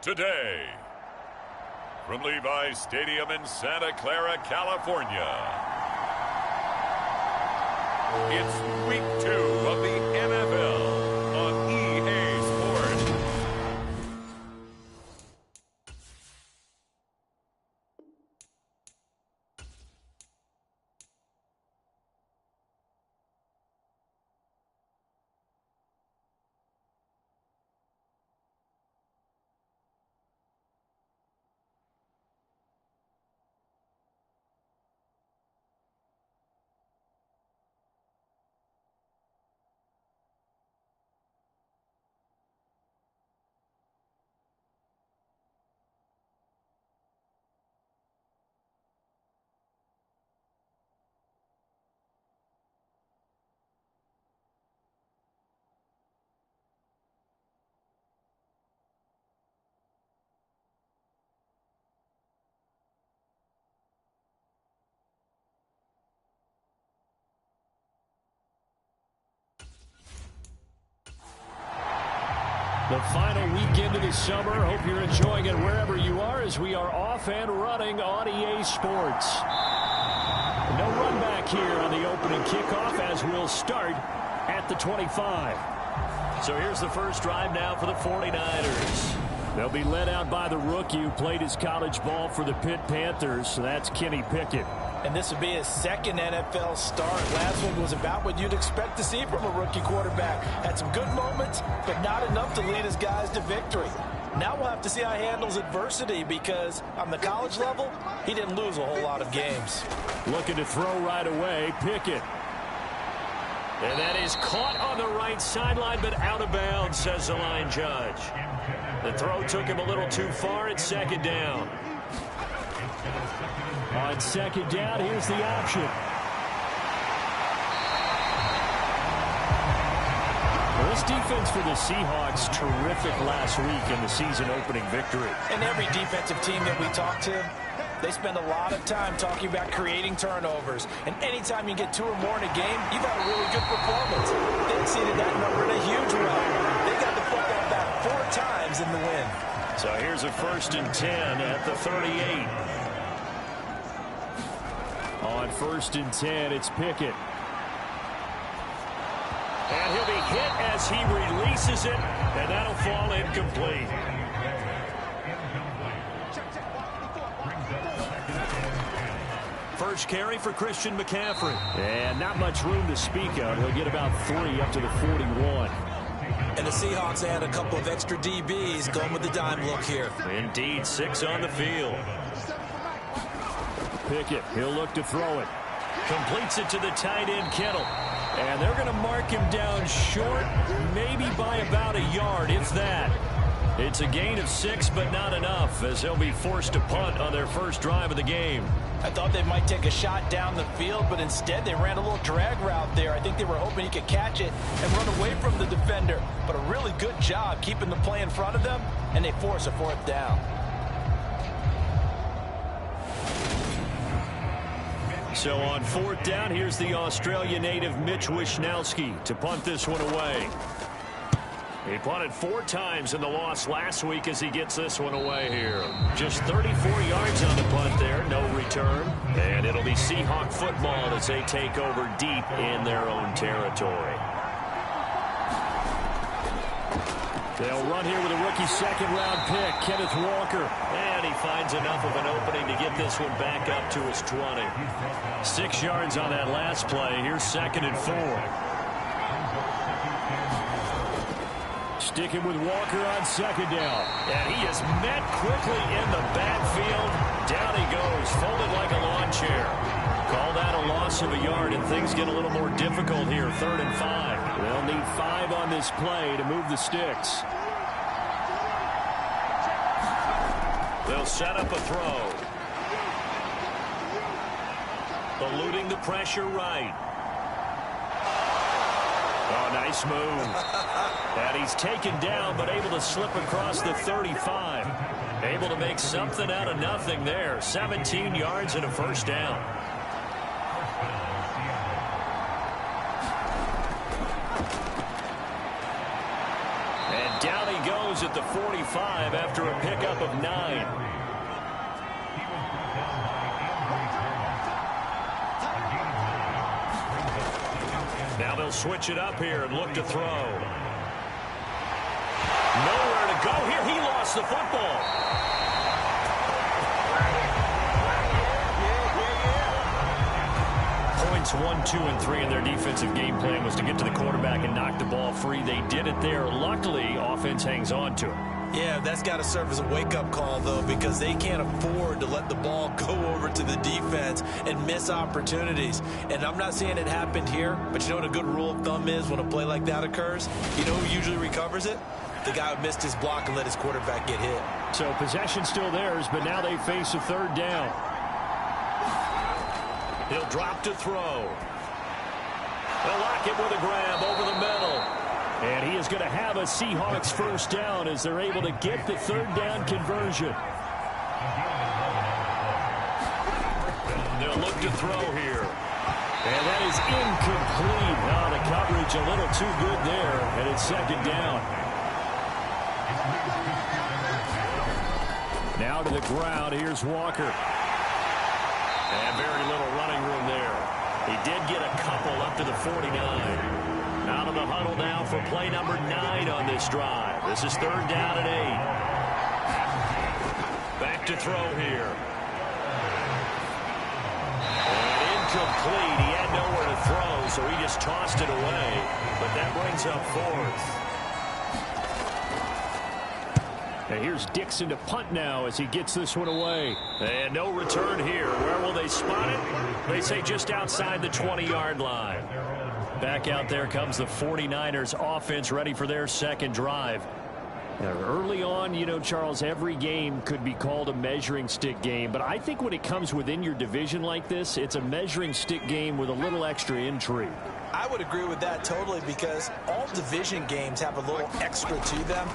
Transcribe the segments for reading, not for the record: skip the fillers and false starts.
today. From Levi's Stadium in Santa Clara, California, it's Week 2 of the NFL on EA Sports. The final weekend of the summer. Hope you're enjoying it wherever you are as we are off and running on EA Sports. No run back here on the opening kickoff as we'll start at the 25. So here's the first drive now for the 49ers. They'll be led out by the rookie who played his college ball for the Pitt Panthers. So that's Kenny Pickett. And this would be his second NFL start. Last one was about what you'd expect to see from a rookie quarterback. Had some good moments, but not enough to lead his guys to victory. Now we'll have to see how he handles adversity because on the college level, he didn't lose a whole lot of games. Looking to throw right away, Pickett. And that is caught on the right sideline, but out of bounds, says the line judge. The throw took him a little too far. It's second down. On second down, here's the option. Well, this defense for the Seahawks, terrific last week in the season-opening victory. And every defensive team that we talk to, they spend a lot of time talking about creating turnovers. And anytime you get 2 or more in a game, you've had a really good performance. They exceeded that number in a huge way. They got the football back 4 times in the win. So here's a 1st and 10 at the 38. On 1st and 10, it's Pickett. And he'll be hit as he releases it, and that'll fall incomplete. First carry for Christian McCaffrey. And not much room to speak of. He'll get about 3 up to the 41. And the Seahawks add a couple of extra DBs going with the dime look here. Indeed, 6 on the field. Pickett, he'll look to throw it. Completes it to the tight end, Kittle. And they're going to mark him down short, maybe by about a yard, if that. It's a gain of 6, but not enough, as they'll be forced to punt on their first drive of the game. I thought they might take a shot down the field, but instead they ran a little drag route there. I think they were hoping he could catch it and run away from the defender. But a really good job keeping the play in front of them, and they force a 4th down. So on 4th down, here's the Australia native Mitch Wishnowsky to punt this one away. He punted 4 times in the loss last week as he gets this one away here. Just 34 yards on the punt there, no return. And it'll be Seahawk football as they take over deep in their own territory. They'll run here with a rookie second-round pick, Kenneth Walker. And he finds enough of an opening to get this one back up to his 20. 6 yards on that last play. Here's 2nd and 4. Sticking with Walker on 2nd down. And he is met quickly in the backfield. Down he goes, folded like a lawn chair. Call that a loss of a yard, and things get a little more difficult here. 3rd and 5. They'll need 5 on this play to move the sticks. They'll set up a throw. Eluding the pressure right. Oh, nice move. And he's taken down, but able to slip across the 35. Able to make something out of nothing there. 17 yards and a 1st down. And Down he goes at the 45 after a pickup of 9. Now they'll switch it up here and look to throw. Nowhere to go here. He lost the football. Points 1, 2, and 3 in their defensive game plan was to get to the quarterback and knock the ball free. They did it there. Luckily, offense hangs on to it. Yeah, that's got to serve as a wake-up call, though, because they can't afford to let the ball go over to the defense and miss opportunities. And I'm not saying it happened here, but you know what a good rule of thumb is when a play like that occurs? You know who usually recovers it? The guy who missed his block and let his quarterback get hit. So possession still theirs, but now they face a third down. He'll drop to throw. They'll lock it with a grab over the middle. And he is going to have a Seahawks first down as they're able to get the third down conversion. They'll look to throw here. And that is incomplete. Now the coverage a little too good there, and it's second down. Now to the ground. Here's Walker. And very little running room there. He did get a couple up to the 49. Out of the huddle now for play number 9 on this drive. This is third down and 8. Back to throw here. And incomplete. He had nowhere to throw, so he just tossed it away. But that brings up fourth. And here's Dixon to punt now as he gets this one away. And no return here. Where will they spot it? They say just outside the 20-yard line. Back out there comes the 49ers offense ready for their second drive. Now, early on, you know, Charles, every game could be called a measuring stick game. But I think when it comes within your division like this, it's a measuring stick game with a little extra intrigue. I would agree with that totally because all division games have a little extra to them.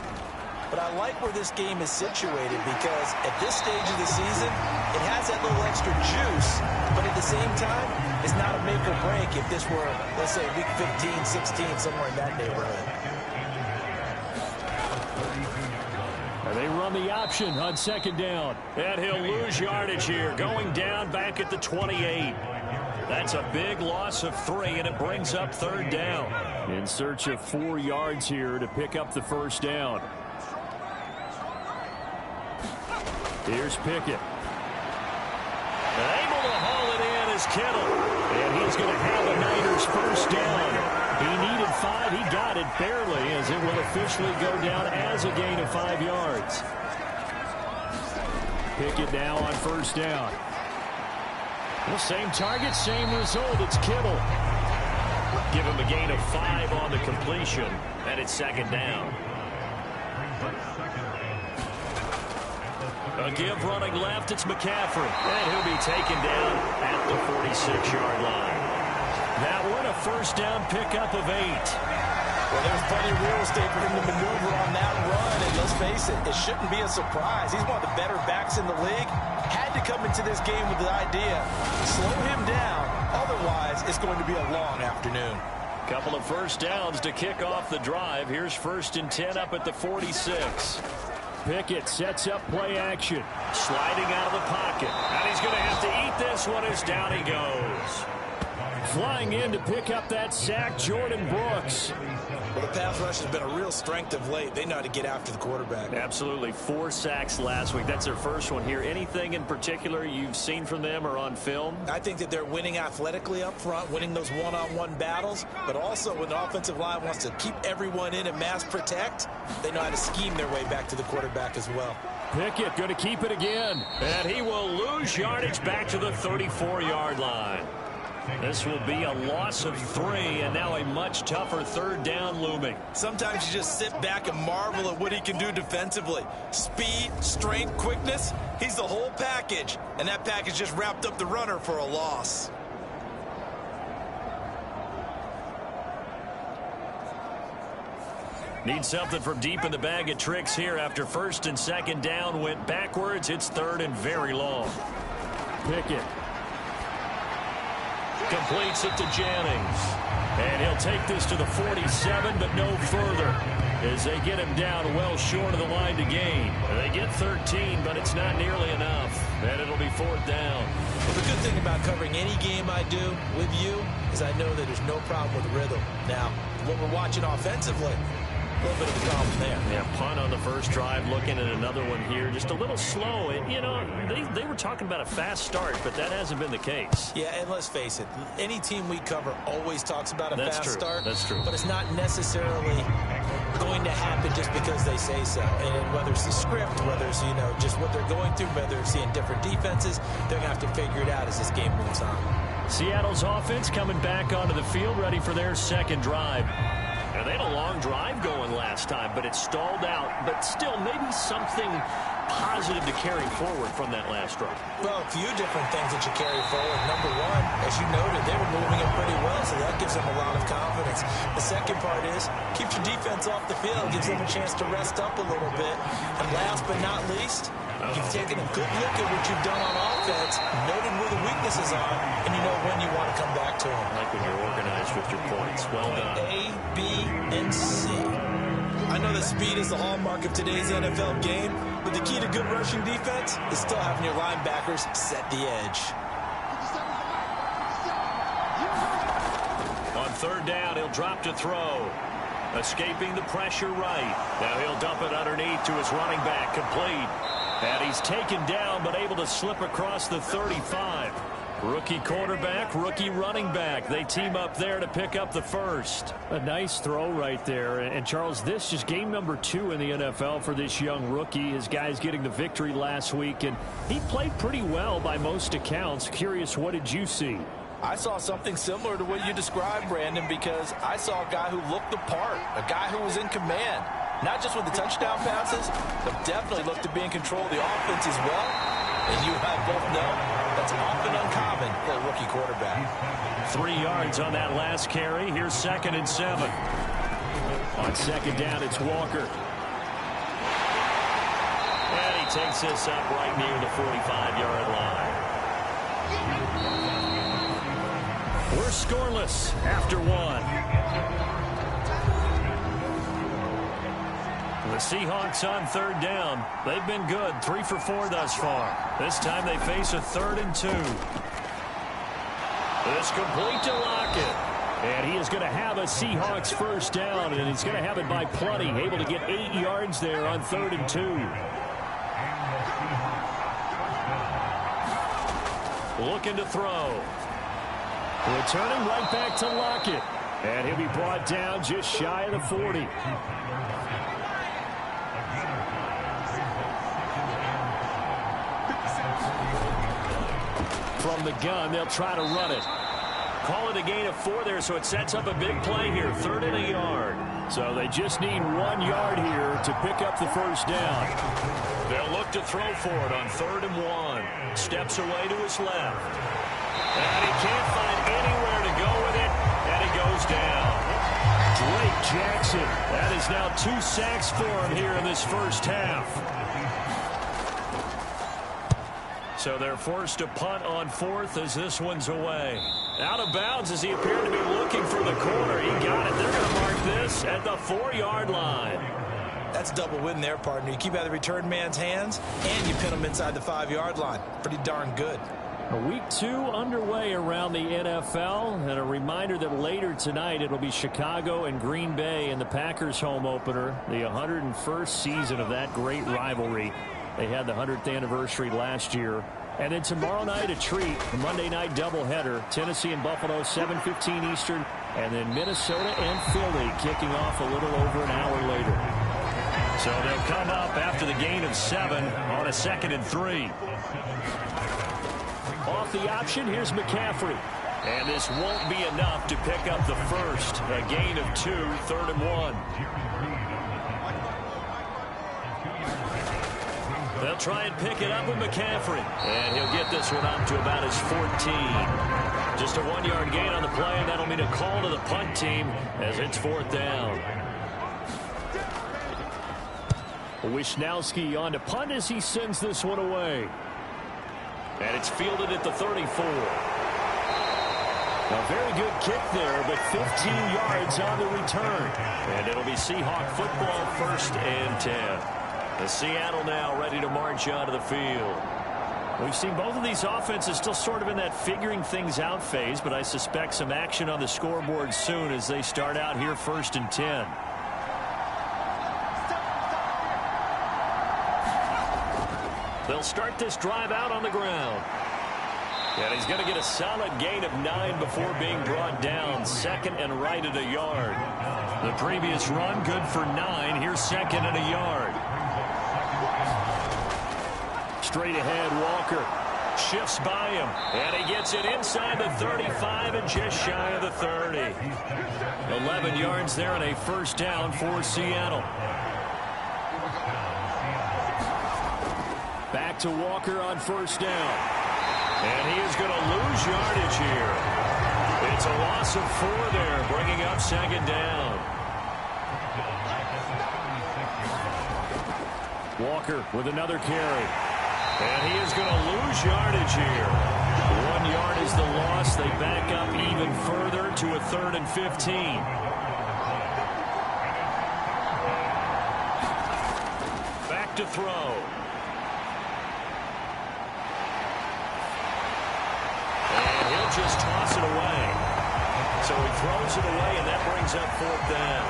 But I like where this game is situated because at this stage of the season, it has that little extra juice, but at the same time, it's not a make or break if this were, let's say, week 15, 16, somewhere in that neighborhood. And they run the option on second down. And he'll lose yardage here, going down back at the 28. That's a big loss of 3, and it brings up third down. In search of 4 yards here to pick up the first down. Here's Pickett. And able to haul it in is Kittle. And he's going to have the Niners first down. He needed 5. He got it barely as it will officially go down as a gain of 5 yards. Pickett now on first down. Well, same target, same result. It's Kittle. Give him a gain of 5 on the completion. And it's second down. A give running left, it's McCaffrey. And he'll be taken down at the 46-yard line. That one, a first down pickup of 8. Well, there's plenty of real estate for him to maneuver on that run. And let's face it, it shouldn't be a surprise. He's one of the better backs in the league. Had to come into this game with the idea, slow him down. Otherwise, it's going to be a long afternoon. Couple of first downs to kick off the drive. Here's 1st and 10 up at the 46. Pickett sets up play action. Sliding out of the pocket. And he's going to have to eat this one as down he goes. Flying in to pick up that sack, Jordan Brooks. Well, the pass rush has been a real strength of late. They know how to get after the quarterback. Absolutely. 4 sacks last week. That's their first one here. Anything in particular you've seen from them or on film? I think that they're winning athletically up front, winning those one-on-one battles, but also when the offensive line wants to keep everyone in and mass protect, they know how to scheme their way back to the quarterback as well. Pickett going to keep it again. And he will lose yardage back to the 34-yard line. This will be a loss of 3, and now a much tougher third down looming. Sometimes you just sit back and marvel at what he can do defensively. Speed, strength, quickness, he's the whole package. And that package just wrapped up the runner for a loss. Need something from deep in the bag of tricks here after 1st and 2nd down went backwards. It's 3rd and very long. Pickett. Completes it to Jennings. And he'll take this to the 47, but no further. as they get him down well short of the line to gain. They get 13, but it's not nearly enough, and it'll be 4th down. Well, the good thing about covering any game I do with you is I know that there's no problem with rhythm. Now, what we're watching offensively, a little bit of a problem there. Yeah, punt on the first drive, looking at another one here. Just a little slow. And, you know, they were talking about a fast start, but that hasn't been the case. Yeah, and let's face it, any team we cover always talks about a fast start. That's true. But it's not necessarily going to happen just because they say so. And whether it's the script, whether it's, you know, just what they're going through, whether they're seeing different defenses, they're going to have to figure it out as this game moves on. Seattle's offense coming back onto the field, ready for their second drive. Now, they had a long drive going last time, but it stalled out. But still, maybe something positive to carry forward from that last drive. Well, a few different things that you carry forward. Number one, as you noted, they were moving it pretty well, so that gives them a lot of confidence. The second part is, keeps your defense off the field, gives them a chance to rest up a little bit. And last but not least, you've taken a good look at what you've done on offense, noted where the weaknesses are, and you know when you want to come back to them. I like when you're organized with your points. Well done. A, B, and C. I know that speed is the hallmark of today's NFL game, but the key to good rushing defense is still having your linebackers set the edge. On 3rd down, he'll drop to throw. Escaping the pressure right. Now he'll dump it underneath to his running back, complete. And he's taken down, but able to slip across the 35. Rookie quarterback, rookie running back. They team up there to pick up the first. A nice throw right there. And Charles, this is game number 2 in the NFL for this young rookie. His guys getting the victory last week, and he played pretty well by most accounts. Curious, what did you see? I saw something similar to what you described, Brandon, because I saw a guy who looked the part, a guy who was in command. Not just with the touchdown passes, but definitely looked to be in control of the offense as well. And you and I both know that's often uncommon for a rookie quarterback. 3 yards on that last carry. Here's 2nd and 7. On 2nd down, it's Walker. And he takes this up right near the 45-yard line. We're scoreless after 1. The Seahawks on 3rd down. They've been good. 3 for 4 thus far. This time they face a 3rd and 2. This complete to Lockett. And he is going to have a Seahawks first down, and he's going to have it by plenty. Able to get 8 yards there on 3rd and 2. Looking to throw. Returning right back to Lockett. And he'll be brought down just shy of the 40. From the gun, they'll try to run it. Call it a gain of 4 there, so it sets up a big play here. 3rd and a yard. So they just need 1 yard here to pick up the first down. They'll look to throw for it on 3rd and 1. Steps away to his left. And he can't find anywhere to go with it, and he goes down. Drake Jackson. That is now 2 sacks for him here in this first half. So they're forced to punt on 4th as this one's away. Out of bounds as he appeared to be looking for the corner. He got it. They're going to mark this at the 4-yard line. That's double win there, partner. You keep out of the return man's hands, and you pin him inside the 5-yard line. Pretty darn good. Week 2 underway around the NFL, and a reminder that later tonight it'll be Chicago and Green Bay in the Packers home opener, the 101st season of that great rivalry. They had the 100th anniversary last year. And then tomorrow night, a treat, a Monday night doubleheader. Tennessee and Buffalo, 7:15 Eastern. And then Minnesota and Philly kicking off a little over an hour later. So they'll come up after the gain of 7 on a 2nd and 3. Off the option, here's McCaffrey. And this won't be enough to pick up the first. A gain of 2, 3rd and 1. They'll try and pick it up with McCaffrey. And he'll get this one up to about his 14. Just a 1-yard gain on the play, and that'll mean a call to the punt team as it's 4th down. Wisnowski on to punt as he sends this one away. And it's fielded at the 34. A very good kick there, but 15 yards on the return. And it'll be Seahawk football, 1st and 10. The Seattle now ready to march onto the field. We've seen both of these offenses still sort of in that figuring things out phase, but I suspect some action on the scoreboard soon as they start out here 1st and 10. They'll start this drive out on the ground. And he's going to get a solid gain of 9 before being brought down. 2nd and right at a yard. The previous run good for 9. Here's 2nd and a yard. Straight ahead, Walker shifts by him, and he gets it inside the 35 and just shy of the 30. 11 yards there and a 1st down for Seattle. Back to Walker on 1st down. And he is going to lose yardage here. It's a loss of 4 there, bringing up 2nd down. Walker with another carry. And he is going to lose yardage here. 1 yard is the loss. They back up even further to a 3rd and 15. Back to throw. And he'll just toss it away. So he throws it away, and that brings up 4th down.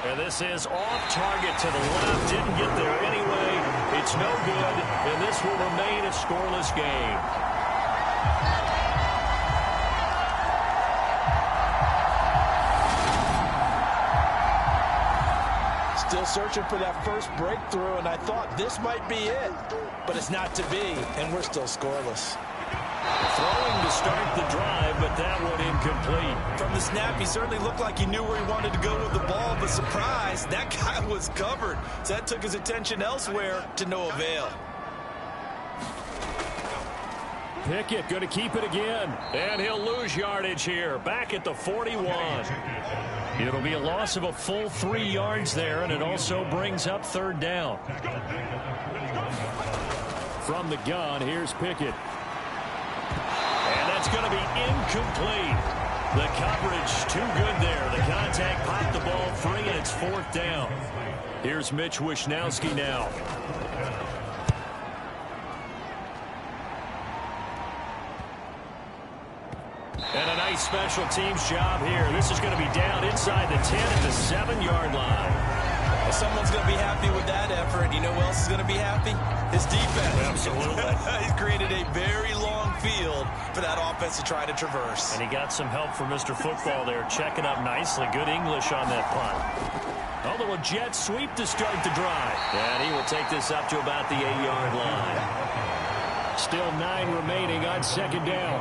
And this is off target to the left. Didn't get there anyway. It's no good, and this will remain a scoreless game. Still searching for that first breakthrough, and I thought this might be it. But it's not to be, and we're still scoreless. Throwing to start the drive, but that one incomplete. From the snap, he certainly looked like he knew where he wanted to go with the ball, but surprise, that guy was covered. So that took his attention elsewhere to no avail. Pickett going to keep it again, and he'll lose yardage here. Back at the 41. It'll be a loss of a full 3 yards there, and it also brings up 3rd down. From the gun, here's Pickett. And that's going to be incomplete. The coverage too good there. The contact popped the ball free, and it's 4th down. Here's Mitch Wishnowski now. And a nice special teams job here. This is going to be down inside the 10 at the 7-yard line. Well, someone's going to be happy with that effort. You know who else is going to be happy? His defense. Absolutely. He's created a very long field for that offense to try to traverse. And he got some help from Mr. Football there, checking up nicely. Good English on that punt. A little jet sweep to start the drive. And he will take this up to about the 8-yard line. Still 9 remaining on 2nd down.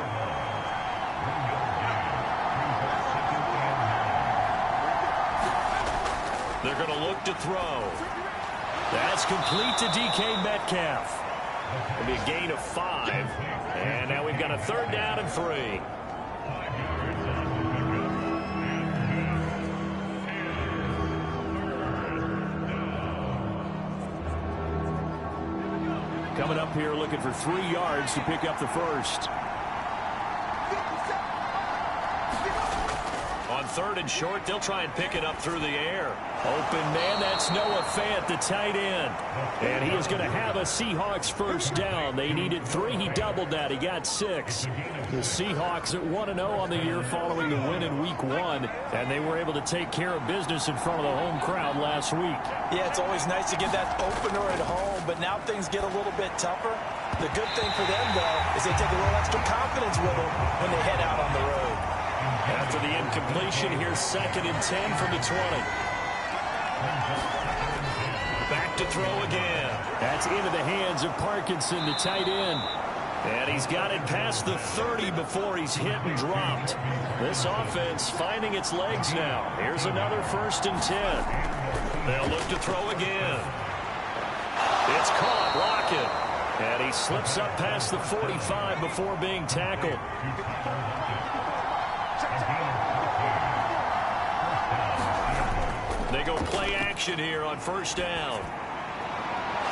They're going to look to throw. That's complete to DK Metcalf. It'll be a gain of 5. And now we've got a 3rd down and 3. Coming up here looking for 3 yards to pick up the first. On 3rd and short, they'll try and pick it up through the air. Open man, that's Noah Fant, the tight end. And he is going to have a Seahawks 1st down. They needed 3. He doubled that. He got 6. The Seahawks at 1-0 on the year following the win in Week 1. And they were able to take care of business in front of the home crowd last week. Yeah, it's always nice to get that opener at home, but now things get a little bit tougher. The good thing for them, though, is they take a little extra confidence with them when they head out on the road. After the incompletion, here's 2nd and 10 from the 20. Back to throw again. That's into the hands of Parkinson, the tight end. And he's got it past the 30 before he's hit and dropped. This offense finding its legs now. Here's another 1st and 10. They'll look to throw again. It's caught, Lockett. And he slips up past the 45 before being tackled. They go play action here on 1st down.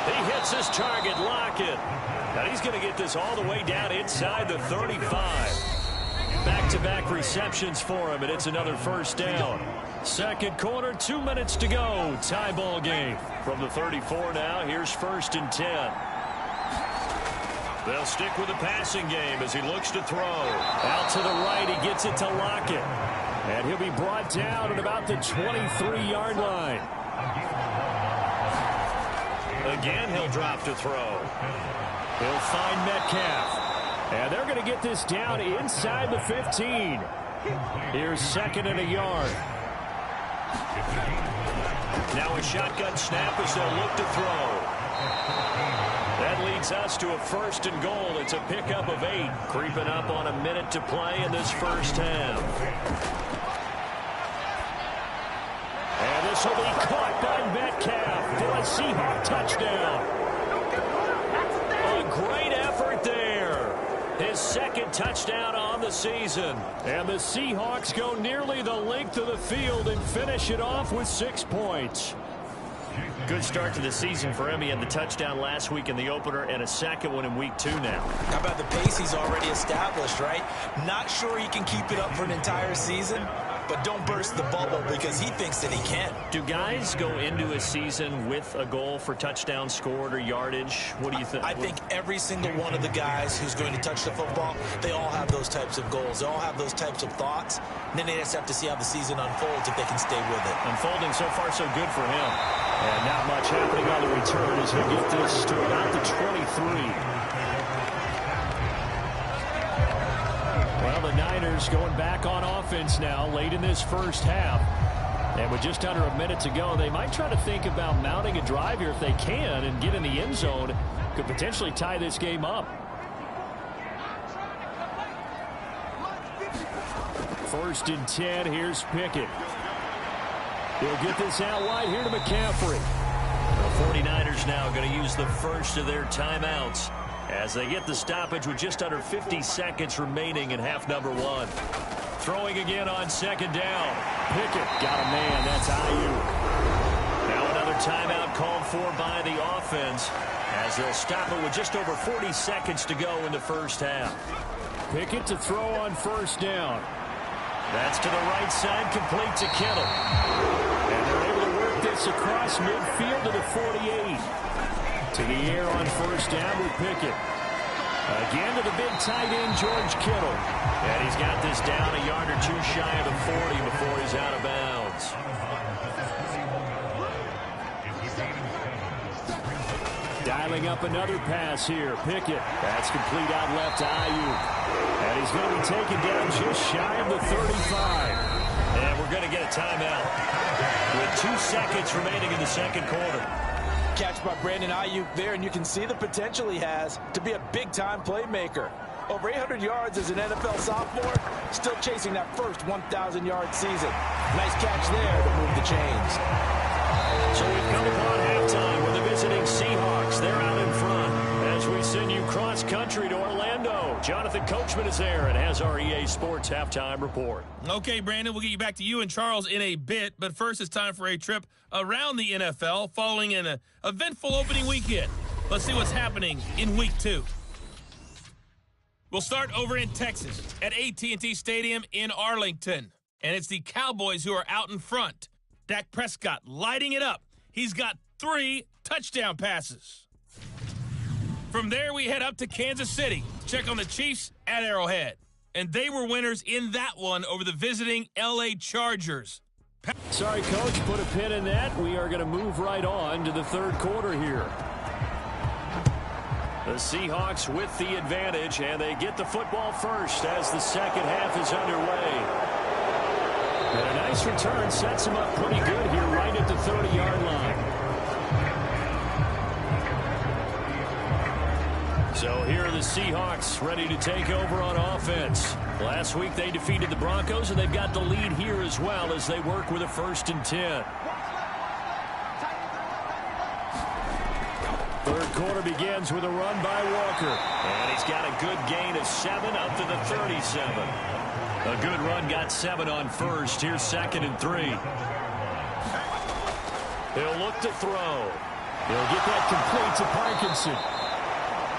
He hits his target, Lockett. Now he's going to get this all the way down inside the 35. Back-to-back receptions for him, and it's another first down. Second quarter, 2 minutes to go. Tie ball game. From the 34 now, here's 1st and 10. They'll stick with the passing game as he looks to throw. Out to the right, he gets it to Lockett. And he'll be brought down at about the 23-yard line. Again, he'll drop to throw. He'll find Metcalf. And they're going to get this down inside the 15. Here's 2nd and a yard. Now a shotgun snap as they'll look to throw. That leads us to a 1st and goal. It's a pickup of 8. Creeping up on a minute to play in this first half. And this will be caught by Metcalf for a Seahawks touchdown. A great effort there. His 2nd touchdown on the season. And the Seahawks go nearly the length of the field and finish it off with 6 points. Good start to the season for him. He had the touchdown last week in the opener and a 2nd one in week 2 now. How about the pace he's already established, right? Not sure he can keep it up for an entire season, but don't burst the bubble because he thinks that he can. Do guys go into a season with a goal for touchdowns scored or yardage? What do you think? I think every single one of the guys who's going to touch the football, they all have those types of goals. They all have those types of thoughts. And then they just have to see how the season unfolds if they can stay with it. Unfolding so far so good for him. And not much happening on the return as we get this to about the 23. Well, the Niners going back on offense now late in this first half. And with just under a minute to go, they might try to think about mounting a drive here if they can and get in the end zone. Could potentially tie this game up. 1st and 10. Here's Pickett. He'll get this out wide here to McCaffrey. The 49ers now going to use the first of their timeouts as they get the stoppage with just under 50 seconds remaining in half number 1. Throwing again on 2nd down. Pickett got a man. That's Ayuk. Now another timeout called for by the offense as they'll stop it with just over 40 seconds to go in the first half. Pickett to throw on 1st down. That's to the right side, complete to Kittle. And they're able to work this across midfield to the 48. To the air on 1st down with Pickett. Again to the big tight end, George Kittle. And he's got this down a yard or 2 shy of the 40 before he's out of bounds. Dialing up another pass here. Pickett. That's complete out left to Ayuk. And he's going to be taken down just shy of the 35. And we're going to get a timeout with 2 seconds remaining in the second quarter. Catch by Brandon Ayuk there, and you can see the potential he has to be a big-time playmaker. Over 800 yards as an NFL sophomore, still chasing that first 1,000-yard season. Nice catch there to move the chains. So we've come upon halftime with the visiting Seahawks. They're out in front as we send you cross-country to Orlando. Jonathan Coachman is there and has our EA Sports halftime report. Okay, Brandon, we'll get you back to you and Charles in a bit, but first it's time for a trip around the NFL following an eventful opening weekend. Let's see what's happening in Week 2. We'll start over in Texas at AT&T Stadium in Arlington, and it's the Cowboys who are out in front. Dak Prescott lighting it up. He's got 3 touchdown passes. From there, we head up to Kansas City. Check on the Chiefs at Arrowhead. And they were winners in that one over the visiting L.A. Chargers. Sorry, Coach, put a pin in that. We are going to move right on to the third quarter here. The Seahawks with the advantage, and they get the football first as the second half is underway. And a nice return sets him up pretty good here right at the 30-yard line. So here are the Seahawks ready to take over on offense. Last week they defeated the Broncos, and they've got the lead here as well as they work with a 1st and 10. Third quarter begins with a run by Walker. And he's got a good gain of 7 up to the 37. A good run got 7 on first. Here's 2nd and 3. He'll look to throw. He'll get that complete to Parkinson.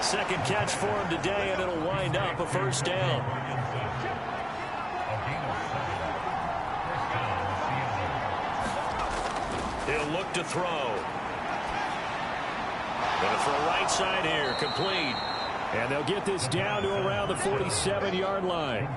Second catch for him today, and it'll wind up a first down. He'll look to throw. Going to throw right side here, complete. And they'll get this down to around the 47-yard line.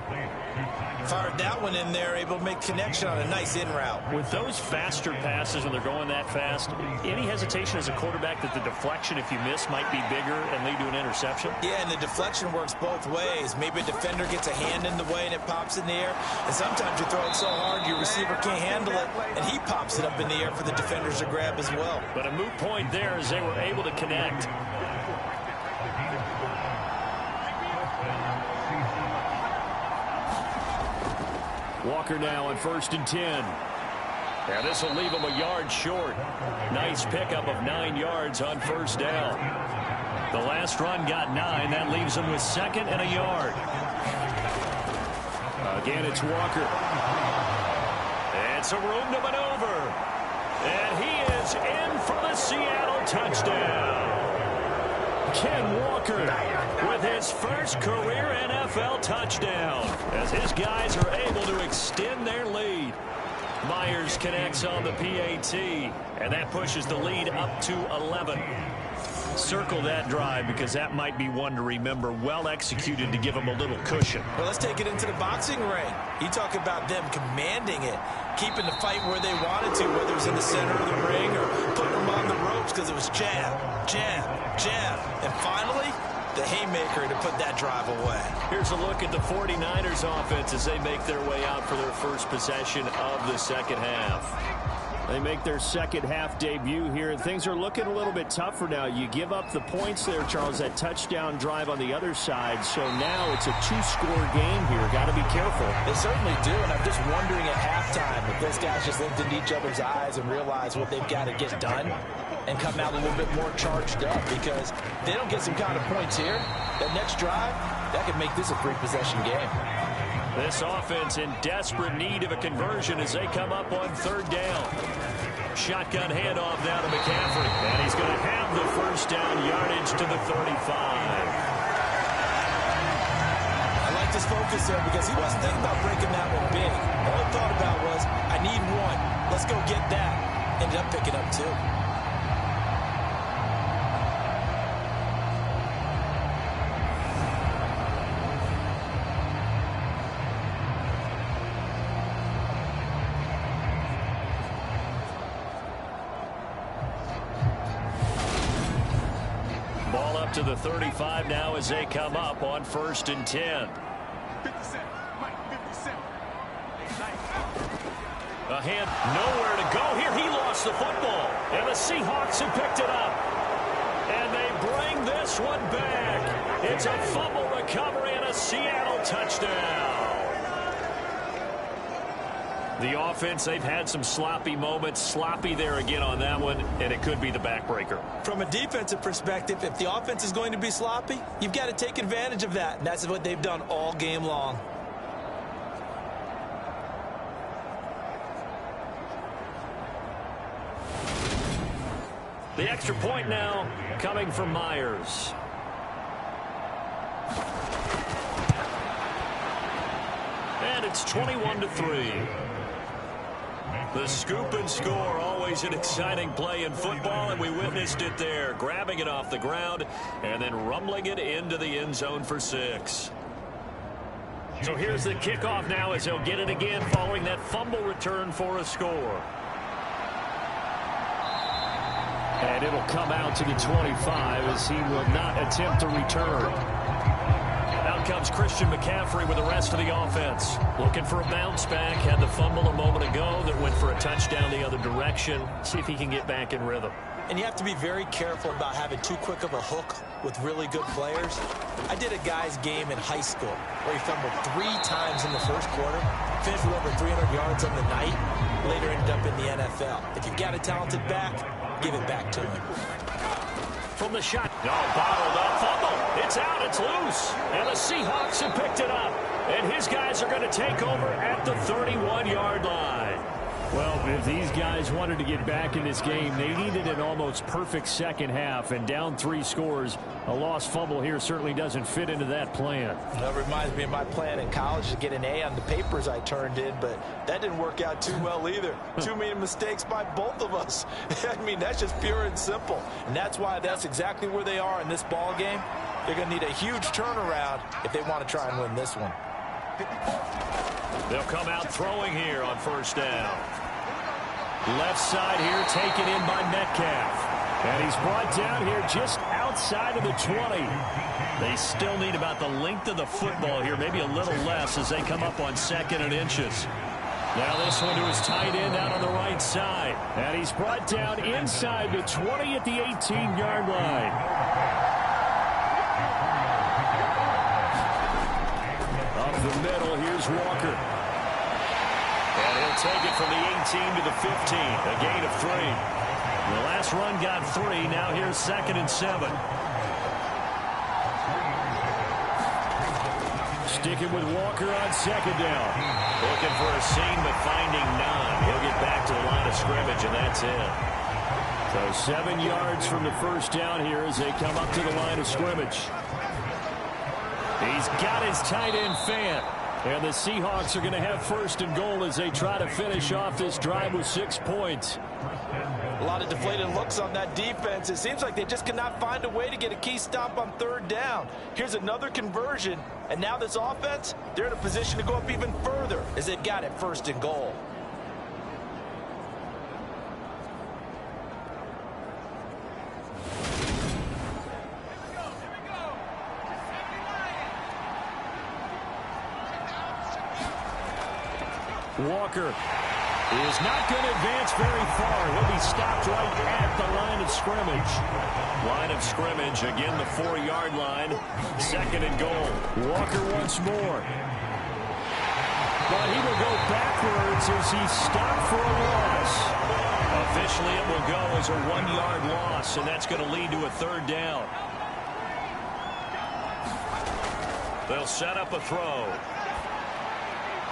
Fired that one in there, able to make connection on a nice in route. With those faster passes when they're going that fast, any hesitation as a quarterback that the deflection, if you miss, might be bigger and lead to an interception? Yeah, and the deflection works both ways. Maybe a defender gets a hand in the way and it pops in the air. And sometimes you throw it so hard your receiver can't handle it, and he pops it up in the air for the defenders to grab as well. But a moot point there as they were able to connect. Walker now on 1st and 10. And this will leave him a yard short. Nice pickup of 9 yards on first down. The last run got 9. That leaves him with 2nd and a yard. Again, it's Walker. It's a room to maneuver. And he is in for the Seattle touchdown. Ken Walker with his first career NFL touchdown as his guys are able to extend their lead. Myers connects on the PAT, and that pushes the lead up to 11. Circle that drive because that might be one to remember. Well executed to give them a little cushion. Well, let's take it into the boxing ring. You talk about them commanding it, keeping the fight where they wanted to, whether it was in the center of the ring or putting them on the ropes because it was jab, jab, jab. And finally, the haymaker to put that drive away. Here's a look at the 49ers offense as they make their way out for their first possession of the second half. They make their second half debut here, and things are looking a little bit tougher now. You give up the points there, Charles, that touchdown drive on the other side. So now it's a 2-score game here. Got to be careful. They certainly do, and I'm just wondering at halftime if those guys just looked into each other's eyes and realized what they've got to get done and come out a little bit more charged up, because if they don't get some kind of points here, that next drive, that could make this a 3-possession game. This offense in desperate need of a conversion as they come up on 3rd down. Shotgun handoff now to McCaffrey. And he's going to have the first down yardage to the 35. I like this focus there because he wasn't thinking about breaking that one big. All he thought about was, I need one. Let's go get that. Ended up picking up 2. To the 35 now as they come up on 1st and 10. A hand, nowhere to go here. He lost the football, and the Seahawks have picked it up. And they bring this one back. It's a fumble recovery and a Seattle touchdown. The offense, they've had some sloppy moments. Sloppy there again on that one, and it could be the backbreaker. From a defensive perspective, if the offense is going to be sloppy, you've got to take advantage of that, and that's what they've done all game long. The extra point now coming from Myers. And it's 21-3. The scoop and score, always an exciting play in football, and we witnessed it there. Grabbing it off the ground and then rumbling it into the end zone for 6. So here's the kickoff now as they'll get it again following that fumble return for a score. And it'll come out to the 25 as he will not attempt to return. Out comes Christian McCaffrey with the rest of the offense. Looking for a bounce back. Had the fumble a moment ago that went for a touchdown the other direction. See if he can get back in rhythm. And you have to be very careful about having too quick of a hook with really good players. I did a guy's game in high school where he fumbled 3 times in the first quarter, finished with over 300 yards on the night, later ended up in the NFL. If you've got a talented back, give it back to him. From the shot. Bottled up. Fumble. It's out. It's loose. And the Seahawks have picked it up. And his guys are going to take over at the 31-yard line. Well, if these guys wanted to get back in this game, they needed an almost perfect second half, and down 3 scores. A lost fumble here certainly doesn't fit into that plan. That reminds me of my plan in college to get an A on the papers I turned in, but that didn't work out too well either. Too many mistakes by both of us. I mean, that's just pure and simple. And that's why that's exactly where they are in this ball game. They're going to need a huge turnaround if they want to try and win this one. They'll come out throwing here on first down. Left side here taken in by Metcalf. And he's brought down here just outside of the 20. They still need about the length of the football here, maybe a little less as they come up on 2nd and inches. Now this one to his tight end out on the right side. And he's brought down inside the 20 at the 18-yard line. Up the middle, here's Walker. And he'll take it from the 18 to the 15, a gain of 3. The last run got 3, now here's 2nd and 7. Sticking with Walker on 2nd down. Looking for a seam, but finding none. He'll get back to the line of scrimmage, and that's it. So 7 yards from the first down here as they come up to the line of scrimmage. He's got his tight end Fant. And the Seahawks are going to have 1st and goal as they try to finish off this drive with 6 points. A lot of deflated looks on that defense. It seems like they just cannot find a way to get a key stop on 3rd down. Here's another conversion, and now this offense, they're in a position to go up even further as they've got it 1st and goal. Walker is not going to advance very far. He'll be stopped right at the line of scrimmage. Line of scrimmage, again the 4-yard line. 2nd and goal. Walker once more. But he will go backwards as he's stopped for a loss. Officially it will go as a 1-yard loss, and that's going to lead to a 3rd down. They'll set up a throw.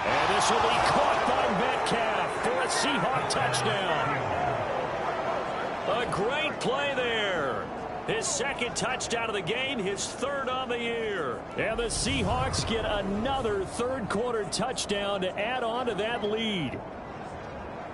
And this will be caught by Metcalf for a Seahawk touchdown. A great play there. His 2nd touchdown of the game, his 3rd on the year. And the Seahawks get another 3rd quarter touchdown to add on to that lead.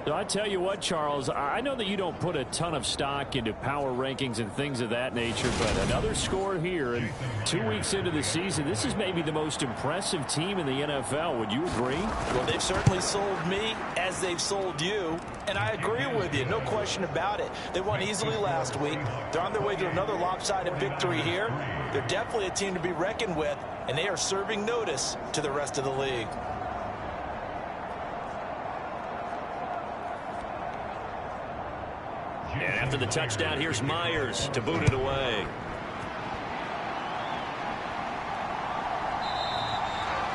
So I tell you what, Charles, I know that you don't put a ton of stock into power rankings and things of that nature, but another score here, and 2 weeks into the season, this is maybe the most impressive team in the NFL. Would you agree? Well, they've certainly sold me as they've sold you, and I agree with you, no question about it. They won easily last week. They're on their way to another lopsided victory here. They're definitely a team to be reckoned with, and they are serving notice to the rest of the league. And after the touchdown, here's Myers to boot it away.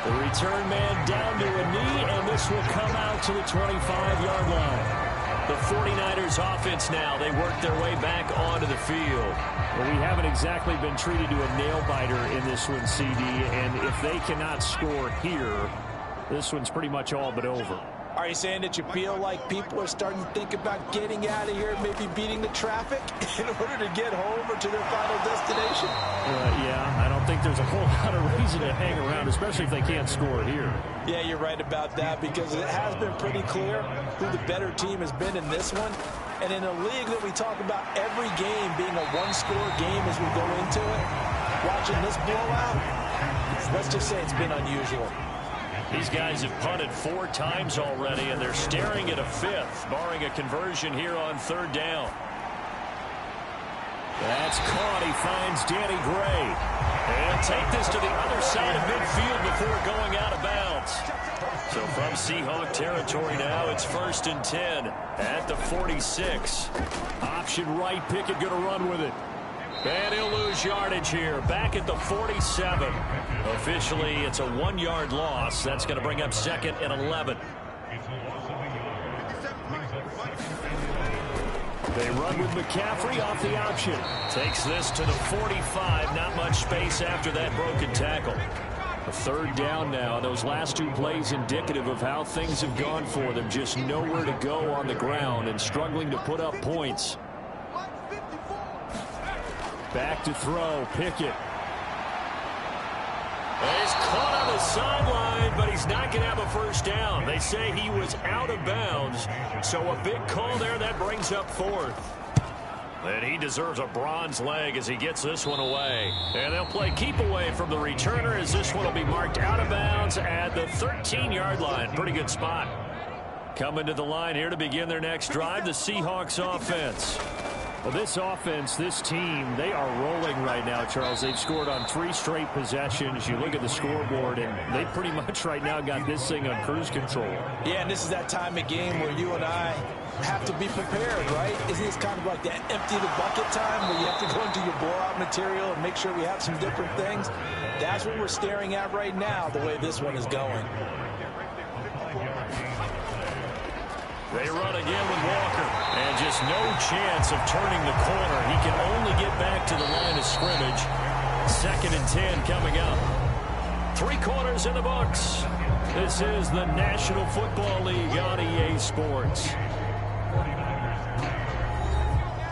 The return man down to a knee, and this will come out to the 25-yard line. The 49ers offense now, they work their way back onto the field. Well, we haven't exactly been treated to a nail-biter in this one, CD, and if they cannot score here, this one's pretty much all but over. Are you saying that you feel like people are starting to think about getting out of here, maybe beating the traffic in order to get home or to their final destination? Yeah, I don't think there's a whole lot of reason to hang around, especially if they can't score here. Yeah, you're right about that, because it has been pretty clear who the better team has been in this one. And in a league that we talk about every game being a one-score game as we go into it, watching this blowout, let's just say it's been unusual. These guys have punted 4 times already, and they're staring at a 5th, barring a conversion here on 3rd down. That's caught. He finds Danny Gray. And take this to the other side of midfield before going out of bounds. So from Seahawk territory now, it's 1st and 10 at the 46. Option right, Pickett going to run with it. And he'll lose yardage here, back at the 47. Officially, it's a 1-yard loss. That's going to bring up 2nd and 11. They run with McCaffrey off the option. Takes this to the 45. Not much space after that broken tackle. A third down now. Those last two plays indicative of how things have gone for them. Just nowhere to go on the ground and struggling to put up points. Back to throw. Pickett. He's caught on the sideline, but he's not going to have a first down. They say he was out of bounds. So a big call there. That brings up fourth. And he deserves a bronze leg as he gets this one away. And they'll play keep away from the returner as this one will be marked out of bounds at the 13-yard line. Pretty good spot. Coming to the line here to begin their next drive, the Seahawks offense. Well, this offense, this team, they are rolling right now, Charles. They've scored on 3 straight possessions. You look at the scoreboard, and they pretty much right now got this thing on cruise control. Yeah, and this is that time of game where you and I have to be prepared, right? Isn't this kind of like that empty the bucket time where you have to go into your blowout material and make sure we have some different things? That's what we're staring at right now, the way this one is going. They run again with Walker, and just no chance of turning the corner. He can only get back to the line of scrimmage. 2nd and 10 coming up. 3 quarters in the books. This is the National Football League on EA Sports.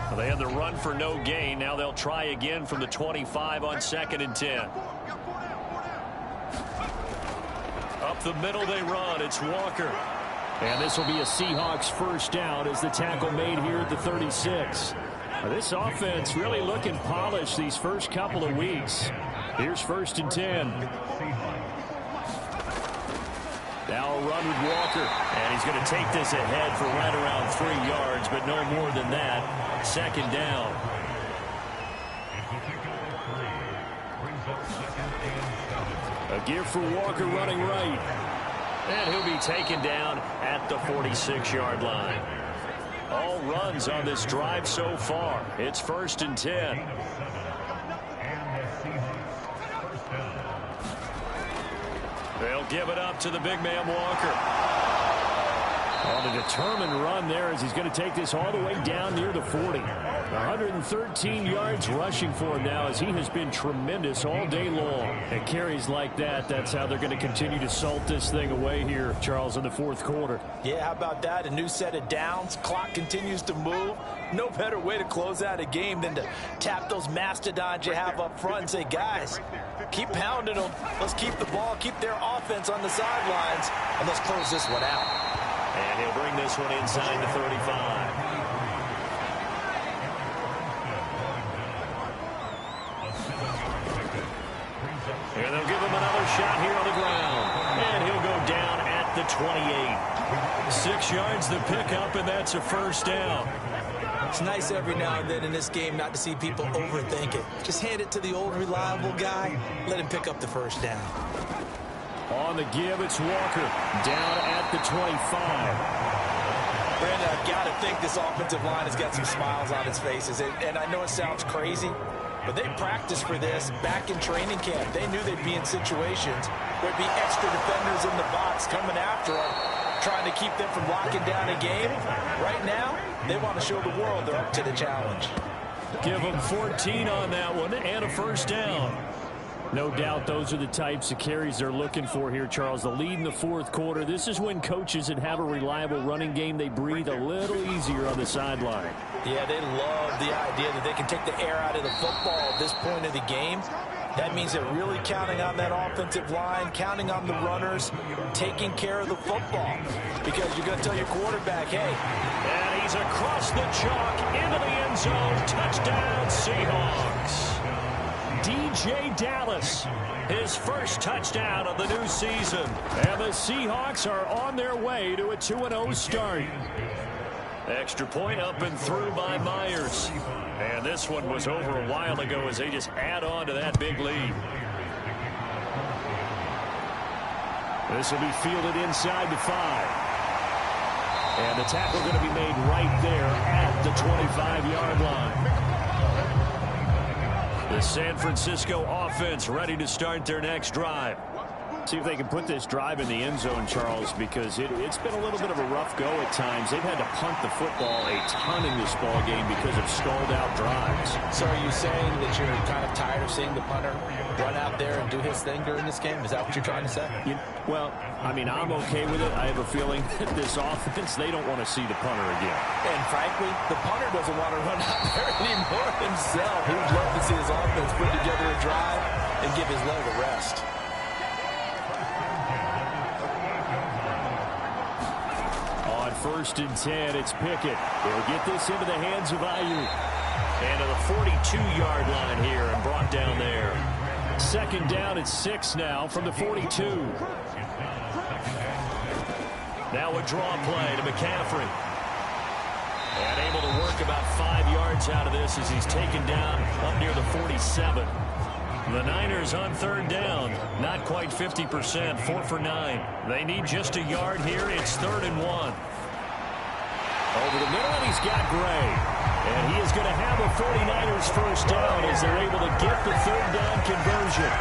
Well, they had the run for no gain. Now they'll try again from the 25 on 2nd and 10. Up the middle they run. It's Walker. And this will be a Seahawks first down as the tackle made here at the 36. This offense really looking polished these first couple of weeks. Here's 1st and 10. Now a run with Walker. And he's going to take this ahead for right around 3 yards, but no more than that. 2nd down. A give for Walker running right. And he'll be taken down at the 46-yard line. All runs on this drive so far. It's 1st and 10. They'll give it up to the big man Walker. On a determined run there as he's going to take this all the way down near the 40. 113 yards rushing for him now as he has been tremendous all day long. And carries like that, that's how they're going to continue to salt this thing away here, Charles, in the 4th quarter. Yeah, how about that? A new set of downs. Clock continues to move. No better way to close out a game than to tap those mastodons you have up front and say, guys, keep pounding them. Let's keep the ball, keep their offense on the sidelines, and let's close this one out. And he'll bring this one inside the 35. And they'll give him another shot here on the ground. And he'll go down at the 28. 6 yards the pickup, and that's a first down. It's nice every now and then in this game not to see people overthink it. Just hand it to the old reliable guy. Let him pick up the first down. On the give, it's Walker down at the 25. Brandon, I've got to think this offensive line has got some smiles on its faces. And I know it sounds crazy, but they practiced for this back in training camp. They knew they'd be in situations where there'd be extra defenders in the box coming after them, trying to keep them from locking down a game. Right now, they want to show the world they're up to the challenge. Give them 14 on that one and a first down. No doubt those are the types of carries they're looking for here, Charles. The lead in the 4th quarter. This is when coaches that have a reliable running game, they breathe a little easier on the sideline. Yeah, they love the idea that they can take the air out of the football at this point of the game. That means they're really counting on that offensive line, counting on the runners, taking care of the football. Because you're going to tell your quarterback, hey. And he's across the chalk into the end zone. Touchdown, Seahawks. DJ Dallas, his first touchdown of the new season. And the Seahawks are on their way to a 2-0 start. Extra point up and through by Myers. And this one was over a while ago as they just add on to that big lead. This will be fielded inside the 5. And the tackle going to be made right there at the 25-yard line. The San Francisco offense ready to start their next drive. See if they can put this drive in the end zone, Charles, because it's been a little bit of a rough go at times. They've had to punt the football a ton in this ball game because of stalled-out drives. So are you saying that you're kind of tired of seeing the punter run out there and do his thing during this game? Is that what you're trying to say? Well, I mean, I'm okay with it. I have a feeling that this offense, they don't want to see the punter again. And frankly, the punter doesn't want to run out there anymore himself. He would love to see his offense put together a drive and give his leg a rest. On 1st and 10, it's Pickett. They'll get this into the hands of Ayuk. And to the 42-yard line here and brought down there. 2nd down at 6 now from the 42. Now a draw play to McCaffrey. And able to work about 5 yards out of this as he's taken down up near the 47. The Niners on 3rd down. Not quite 50%. 4 for 9. They need just a yard here. It's 3rd and 1. Over the middle, and he's got Gray. And he is going to have a 49ers first down as they're able to get the 3rd down conversion.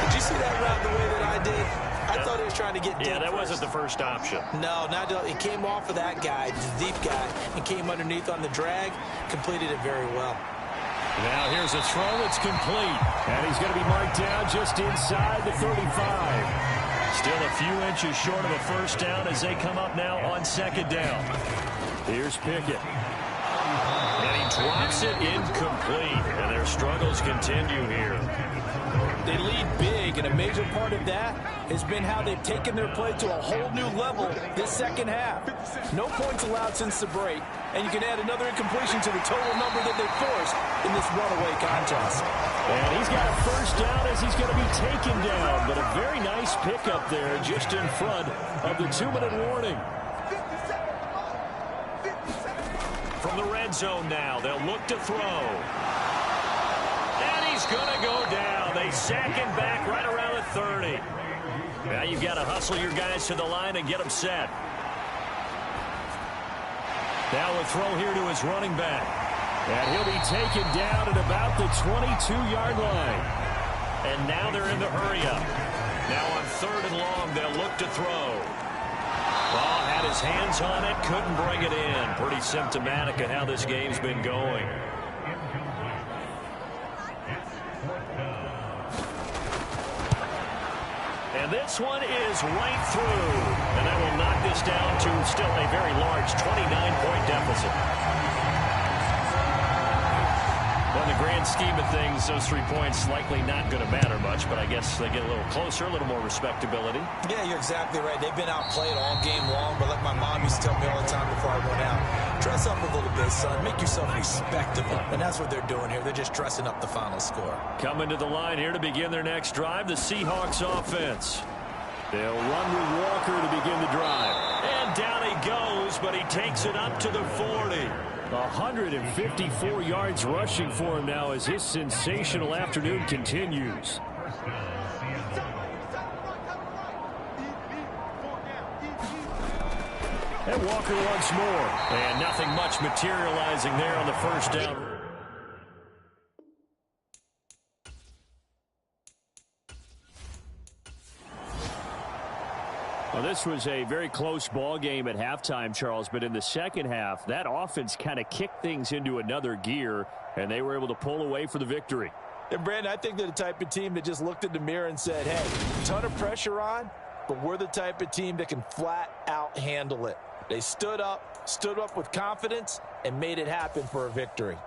Did you see that route the way that I did? I thought he was trying to get deep. Yeah, that wasn't the first option. No, not it came off of that guy, the deep guy, and came underneath on the drag. Completed it very well. Now here's a throw that's complete. And he's going to be marked down just inside the 35. Still a few inches short of a first down as they come up now on 2nd down. Here's Pickett. And he drops it incomplete. And their struggles continue here. They lead big, and a major part of that has been how they've taken their play to a whole new level this second half. No points allowed since the break, and you can add another incompletion to the total number that they forced in this runaway contest. And he's got a first down as he's going to be taken down, but a very nice pickup there just in front of the 2-minute warning. From the red zone now, they'll look to throw. And he's going to go down. They sack him back right around the 30. Now you've got to hustle your guys to the line and get them set. Now a throw here to his running back. And he'll be taken down at about the 22-yard line. And now they're in the hurry-up. Now on 3rd and long, they'll look to throw. Ball had his hands on it, couldn't bring it in. Pretty symptomatic of how this game's been going. And this one is right through. And that will knock this down to still a very large 29-point deficit. Well, in the grand scheme of things, those 3 points likely not going to matter much, but I guess they get a little closer, a little more respectability. Yeah, you're exactly right. They've been outplayed all game long, but like my mom used to tell me all the time before I went out, dress up a little bit, son. Make yourself respectable. And that's what they're doing here. They're just dressing up the final score. Coming to the line here to begin their next drive, the Seahawks offense. They'll run with Walker to begin the drive. And down he goes, but he takes it up to the 40. 154 yards rushing for him now as his sensational afternoon continues. And Walker once more. And nothing much materializing there on the first down. Well, this was a very close ball game at halftime, Charles, but in the second half, that offense kind of kicked things into another gear, and they were able to pull away for the victory. And, Brandon, I think they're the type of team that just looked in the mirror and said, hey, ton of pressure on, but we're the type of team that can flat out handle it. They stood up with confidence, and made it happen for a victory.